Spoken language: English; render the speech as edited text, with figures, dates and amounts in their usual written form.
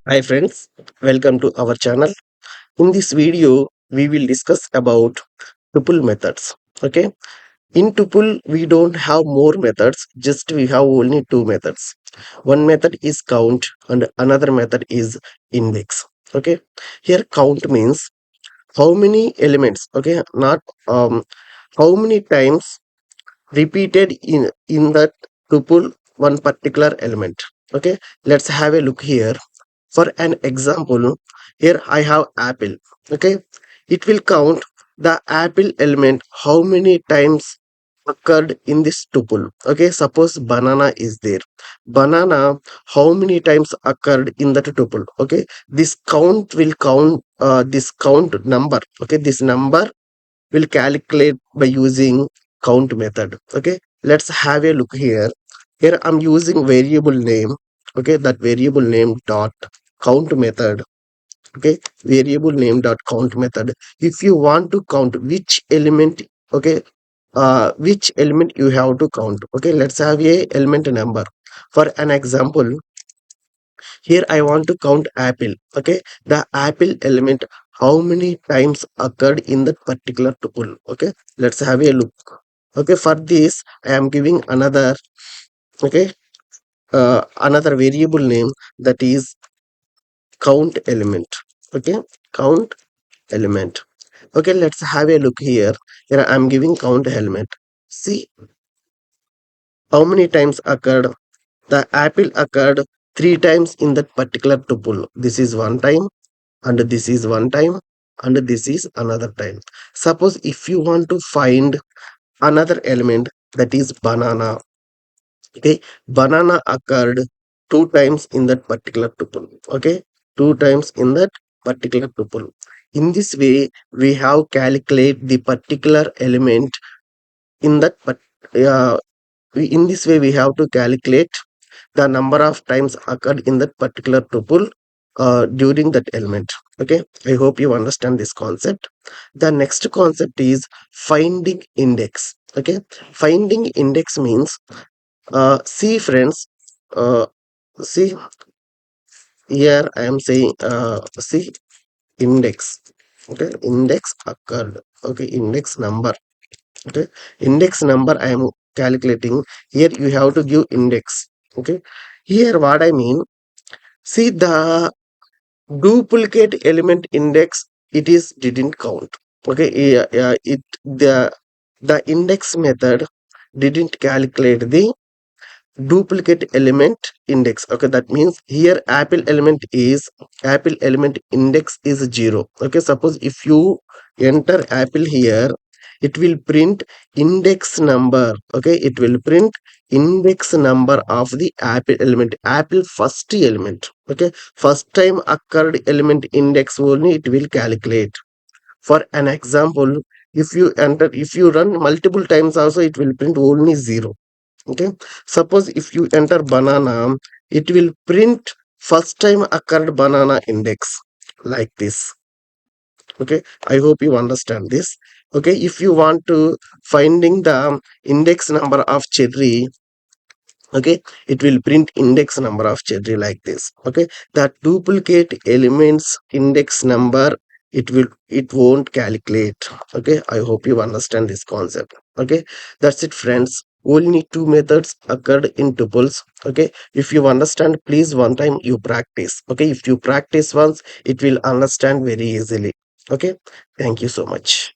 Hi friends, welcome to our channel. In this video, we will discuss about tuple methods. Okay, in tuple, we don't have more methods, just we have only two methods. One method is count and another method is index. Okay, here count means how many elements, okay, not how many times repeated in that tuple one particular element. Okay, let's have a look here. For an example, here I have apple. Okay, it will count the apple element how many times occurred in this tuple. Okay, suppose banana is there. Banana how many times occurred in that tuple. Okay, this count will count this count number. Okay, this number will calculate by using count method. Okay, let's have a look here. Here I'm using variable name. Okay, that variable name dot count method. Okay, variable name dot count method. If you want to count which element, okay, which element you have to count. Okay, let's have a element number. For an example, here I want to count apple. Okay, the apple element how many times occurred in that particular tuple. Okay, let's have a look. Okay, for this I am giving another, okay, another variable name, that is count element. Okay, count element. Okay, let's have a look here. Here I'm giving count element. See how many times occurred. The apple occurred three times in that particular tuple. This is one time, and this is one time, and this is another time. Suppose if you want to find another element, that is banana. Okay, banana occurred two times in that particular tuple. Okay, two times in that particular tuple. In this way we have calculate the particular element in that in this way we have to calculate the number of times occurred in that particular tuple during that element. Okay, I hope you understand this concept. The next concept is finding index. Okay, finding index means, see friends, uh, see here I am saying, see index. Okay, index occurred. Okay, index number. Okay, index number I am calculating. Here you have to give index. Okay, here what I mean, see the duplicate element index, it is didn't count. Okay, yeah, yeah, it the index method didn't calculate the duplicate element index. Okay, that means here apple element index is 0. Okay, suppose if you enter apple here, it will print index number. Okay, it will print index number of the apple element, apple first element. Okay, first time occurred element index only it will calculate. For an example, if you run multiple times also, it will print only 0. Okay, suppose if you enter banana, it will print first time occurred banana index, like this. Okay, I hope you understand this. Okay, if you want to finding the index number of cherry, okay, it will print index number of cherry, like this. Okay, the duplicate elements index number, it won't calculate. Okay, I hope you understand this concept. Okay, that's it friends. Only two methods occurred in tuples. Okay, if you understand, please one time you practice. Okay, if you practice once, it will understand very easily. Okay, thank you so much.